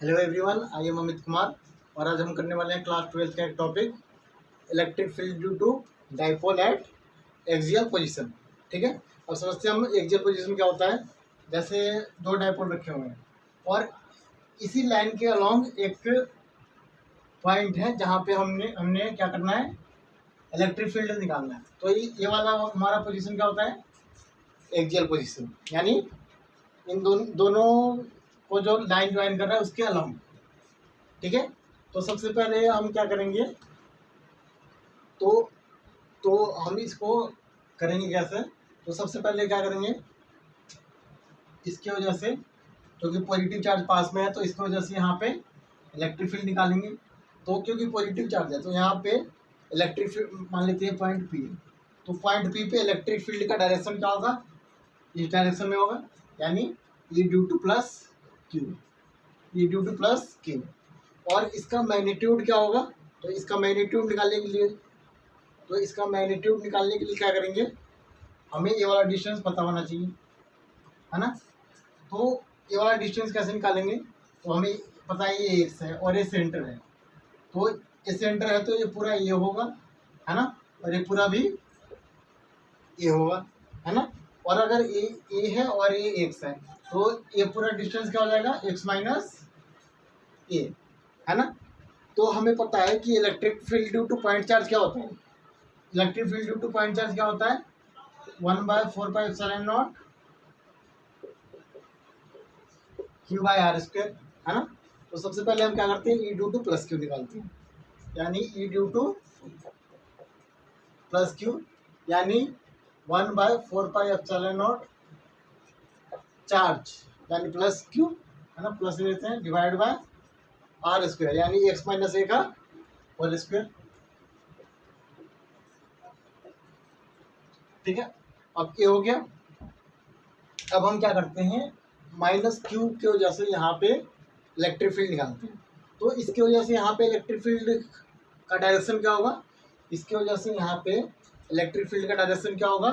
Hello everyone, I am Amit Kumar और आज हम करने वाले हैं क्लास 12 का एक topic electric field due to dipole at axial position. ठीक है, अब समझते हैं हम एक्सियल पोजीशन क्या होता है। जैसे दो डाइपोल रखे हुए हैं और इसी लाइन के अलोंग एक पॉइंट है जहाँ पे हमने हमने क्या करना है, इलेक्ट्रिक फील्ड निकालना है। तो ये वाला हमारा पोजीशन क्या होता है, एक्सियल पोजीशन, यानी इन दोनों को जो लाइन ज्वाइन कर रहा है उसके अलोंग। ठीक है, तो सबसे पहले हम क्या करेंगे, तो हम इसको करेंगे कैसे। तो सबसे पहले क्या करेंगे, इसकी वजह से क्योंकि पॉजिटिव चार्ज पास में है तो इसकी वजह से यहाँ पे इलेक्ट्रिक फील्ड निकालेंगे। तो क्योंकि पॉजिटिव चार्ज है तो यहाँ पे इलेक्ट्रिक फील्ड मान लेते हैं पॉइंट पी। तो पॉइंट पी पे इलेक्ट्रिक फील्ड का डायरेक्शन क्या होगा, इस डायरेक्शन में होगा, यानी ई due to plus Q, E due to plus Q. और इसका मैग्नीट्यूड क्या होगा, तो इसका मैग्नीट्यूड निकालने के लिए क्या करेंगे, हमें ये वाला डिस्टेंस पता होना चाहिए, है ना। तो ये वाला डिस्टेंस कैसे निकालेंगे, तो हमें पता है ये एक्स है और ये सेंटर है। तो ये सेंटर है तो ये पूरा ये होगा, है ना, और ये पूरा भी ये होगा, है ना। और अगर ए है और ये एक्स है तो ये पूरा डिस्टेंस क्या हो जाएगा, एक्स माइनस ए, है ना। तो हमें पता है कि electric field due two point charge क्या होता है, electric field due two point charge क्या होता है, 1/4πε0 क्यू बाई आर स्क्वायर, है ना। तो सबसे पहले हम क्या करते हैं, ई ड्यू टू प्लस क्यू निकालते हैं, यानी ई ड्यू टू प्लस क्यू यानी 1/4πε0 चार्ज यानी प्लस क्यू, है ना, प्लस लेते हैं, डिवाइड बाय आर स्क्वायर यानी एक्स माइनस ए का होल स्क्वायर। ठीक है, अब ये हो गया। अब हम क्या करते हैं, माइनस क्यू की वजह से यहाँ पे इलेक्ट्रिक फील्ड निकालते हैं। तो इसकी वजह से यहाँ पे इलेक्ट्रिक फील्ड का डायरेक्शन क्या होगा, इसकी वजह से यहाँ पे इलेक्ट्रिक फील्ड का डायरेक्शन क्या होगा,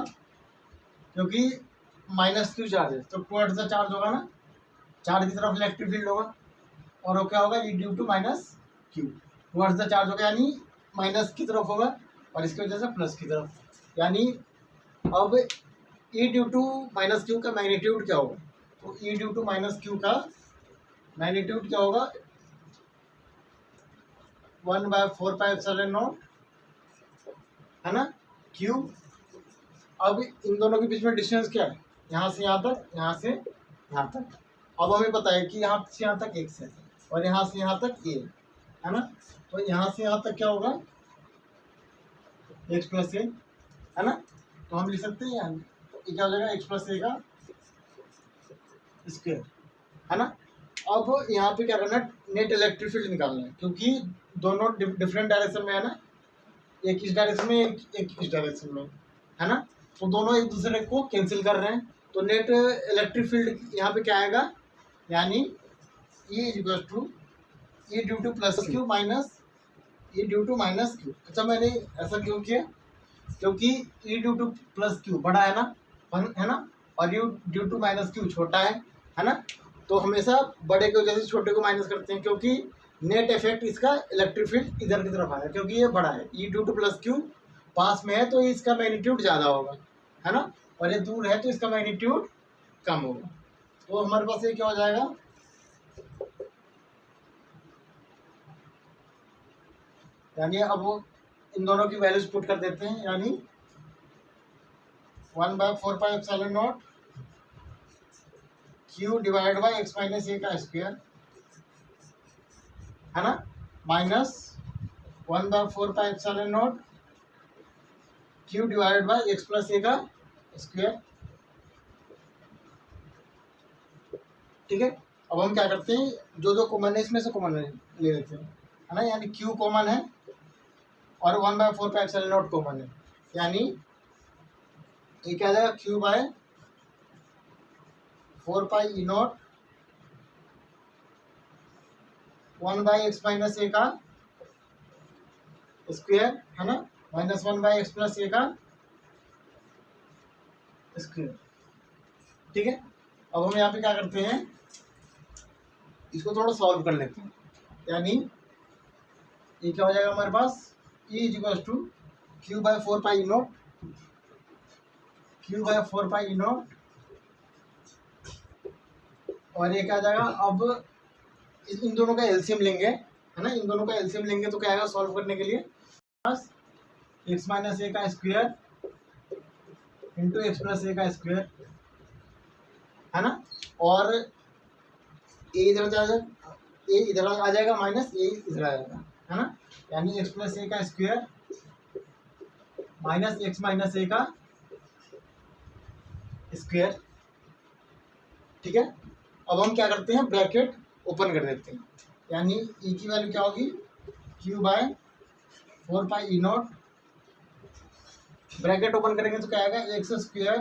क्योंकि माइनस क्यू चार्ज है तो टुवर्ड्स द चार्ज होगा ना, चार्ज की तरफ इलेक्ट्रिक फील्ड होगा। और वो क्या होगा, E due to minus q, towards the charge होगा यानी माइनस की तरफ होगा और इसकी वजह से प्लस की तरफ, यानी अब ई ड्यू टू माइनस क्यू का मैग्नीट्यूड क्या होगा, तो ई ड्यू टू माइनस क्यू का मैग्नीट्यूड क्या होगा, 1/4πε0, है ना, क्यू। अब इन दोनों के बीच में डिस्टेंस क्या है, यहाँ से यहाँ तक, यहाँ से यहाँ तक। अब हमें पता है कि यहाँ से यहाँ तक एक्स है और यहाँ से यहाँ तक ए, है ना। तो यहाँ से यहाँ तक क्या होगा, एक्स प्लस ए, है ना। तो हम लिख सकते हैं यहाँ ये क्या हो जाएगा, एक्स प्लस ए का स्क्वायर, है ना। अब यहाँ पे क्या करना है, नेट इलेक्ट्रिक फील्ड निकालना है, क्योंकि दोनों डिफरेंट डायरेक्शन में है ना, एक इस डायरेक्शन में एक इस डायरेक्शन में, है ना। तो दोनों एक दूसरे को कैंसिल कर रहे हैं तो नेट इलेक्ट्रिक फील्ड यहाँ पे क्या आएगा, यानी E is equal to E due to plus Q minus E due to minus Q. अच्छा, मैंने ऐसा क्यों किया, क्योंकि E due to plus Q बड़ा है ना, है ना, और U due to minus Q छोटा है ना। तो हमेशा बड़े की वजह से छोटे को माइनस करते हैं, क्योंकि नेट इफेक्ट इसका इलेक्ट्रिक फील्ड इधर की तरफ आएगा, क्योंकि ये बड़ा है, E due to plus q पास में है तो इसका मैग्नीट्यूड ज़्यादा होगा, है ना, और ये दूर है तो इसका मैग्नीट्यूड कम होगा। तो हमारे पास ये क्या हो जाएगा, यानी अब इन दोनों की वैल्यूज पुट कर देते हैं, यानी 1/4πε0 q divide by x minus ए का स्क्वायर, है ना, minus 1/4πε0 q divide by x plus a का स्क्वायर। ठीक है, अब हम क्या करते हैं, जो कॉमन है इसमें से कॉमन ले लेते हैं, है ना, यानी क्यू कॉमन है और 1/4πε0 कॉमन है, यानी ये क्या आ जाएगा, Q bye 4πe0 1/x minus ए का स्क्वायर, है ना, माइनस 1/x प्लस ए का स्क्वायर। ठीक है, अब हम यहाँ पे क्या करते हैं, इसको थोड़ा सॉल्व कर लेते हैं। यानी ये क्या हो जाएगा हमारे पास, E is equal to Q by 4 pi naught, Q by 4 pi naught, और ये क्या आ जाएगा, अब इन दोनों का एलसीएम लेंगे, है ना, इन दोनों का एलसीएम लेंगे तो क्या आएगा सॉल्व करने के लिए, बस एक्स माइनस ए का square into x plus a का स्क्वायर, है ना, और ए इधर आ जाएगा, ए इधर आ जाएगा माइनस ए इधर आ जाएगा, है ना, यानी एक्स प्लस ए का स्क्वायर माइनस एक्स माइनस ए का स्क्वायर। ठीक है, अब हम क्या करते हैं, ब्रैकेट ओपन कर देते हैं, यानी ई की वैल्यू क्या होगी, Q by 4 pi E naught, bracket open करेंगे तो क्या आएगा, एक्स स्क्वायर,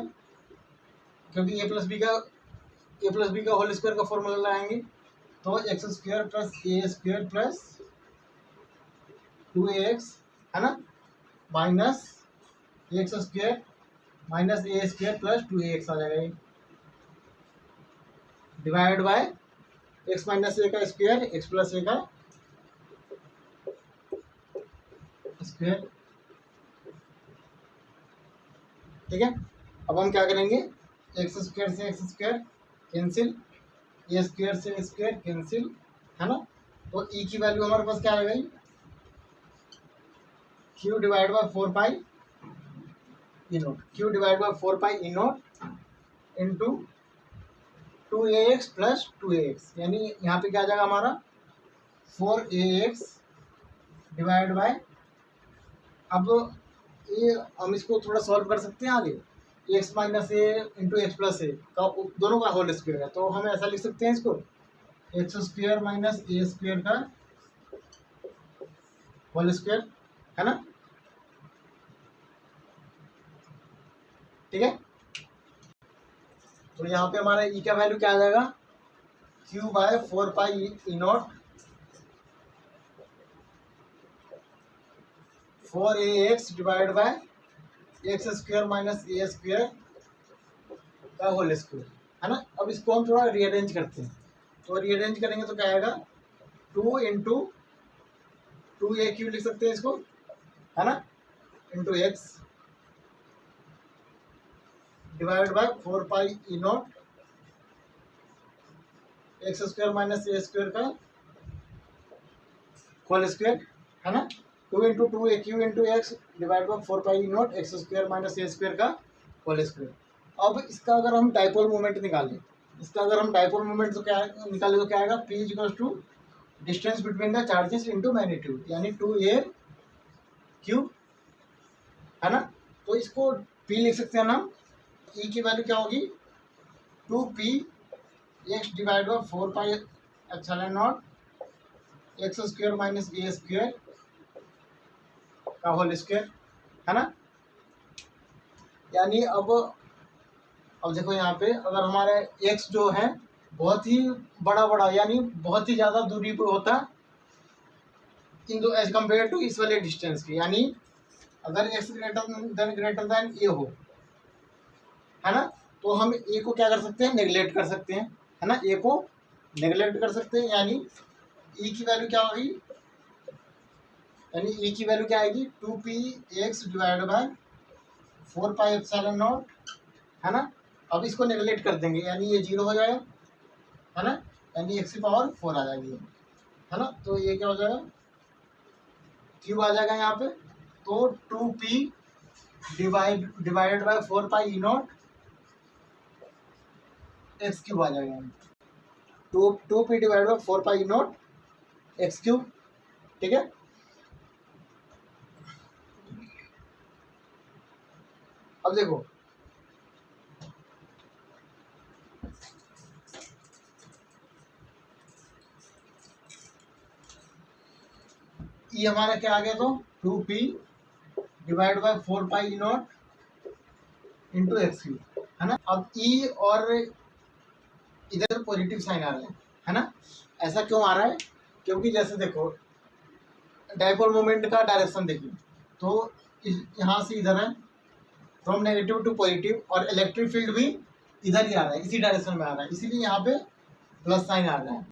क्योंकि ए प्लस बी का होल स्क्वायर का फॉर्मूला लगाएंगे, तो x square plus A square plus 2ax, है ना, minus x square minus A square plus 2ax आ जाएगा, ये डिवाइड बाय एक्स माइनस ए का स्क्वायर एक्स प्लस ए का स्क्वायर। ठीक है, अब हम क्या करेंगे, एक्स स्क्वायर से एक्स स्क्वायर कैंसिल, ए स्क्वायर से ए स्क्वायर कैंसिल, है ना, तो ई की वैल्यू हमारे पास क्या आ गई, Q divide by 4 pi E note, Q divide by 4 pi E note into 2ax plus 2ax, यानी यहाँ पे क्या आ जाएगा हमारा 4ax डिवाइड बाय, अब ये हम इसको थोड़ा सॉल्व कर सकते हैं आगे, x minus A into x plus a का दोनों का होल स्क्वायर है, तो हम ऐसा लिख सकते हैं इसको, x square minus A square का होल स्क्वायर, है ना। ठीक है, तो यहाँ पे हमारा ई का वैल्यू क्या आ जाएगा, Q by 4 pi E naught 4ax divide by x square minus A square का होल स्क्वायर, है ना। अब इसको हम थोड़ा रीअरेंज करते हैं, तो रीअरेंज करेंगे तो क्या आएगा, 2 इंटू 2a³ लिख सकते हैं इसको, है ना, into x divide by 4 pi E not x square minus A square का होल स्क्वायर, है ना, 2 into 2a³ into x divide by 4 pi E not x square minus A square का होल स्क्वायर। अब इसका अगर हम डाइपोल मोमेंट निकालें, इसका अगर हम डाइपोल मोमेंट तो क्या निकालें तो क्या आएगा, P equals to distance between the charges into magnitude, यानी 2a³, है ना, तो इसको P लिख सकते हैं ना, E की वैल्यू क्या होगी, 2px divide by 4 pi epsilon not x square minus A square का होल स्क्वायर, है ना। यानी अब देखो यहाँ पे अगर हमारे x जो है बहुत ही बड़ा यानी बहुत ही ज़्यादा दूरी पर होता इन दो एज कम्पेयर टू इस वाले डिस्टेंस की, यानी अगर x ग्रेटर देन ए हो, है ना, तो हम ए को क्या कर सकते हैं, नेगलेक्ट कर सकते हैं, है ना, ए को नेगलेक्ट कर सकते हैं, यानी ई की वैल्यू क्या होगी, यानी ई की वैल्यू क्या आएगी, 2px divide by 4 pi epsilon not, है ना। अब इसको नेगलेक्ट कर देंगे, यानी ये 0 हो जाएगा, है ना, यानी x की पावर 4 आ जाएगी, है ना, तो ये क्या हो जाएगा, क्यूब आ जाएगा यहाँ पे, तो 2p divide by 4 pi E not x³ आ जाएगा, 2p divide by 4 pi E not x³। ठीक है, अब देखो ये हमारा क्या आ गया, तो 2p divide by 4 pi E not into x³, है ना। अब e और इधर पॉजिटिव साइन आ रहा है ना, ऐसा क्यों आ रहा है, क्योंकि जैसे देखो डाइपोल मोमेंट का डायरेक्शन देखिए, तो यहाँ से इधर है, फ्रॉम नेगेटिव टू पॉजिटिव, और इलेक्ट्रिक फील्ड भी इधर ही आ रहा है, इसी डायरेक्शन में आ रहा है, इसीलिए यहाँ पे प्लस साइन आ रहा है।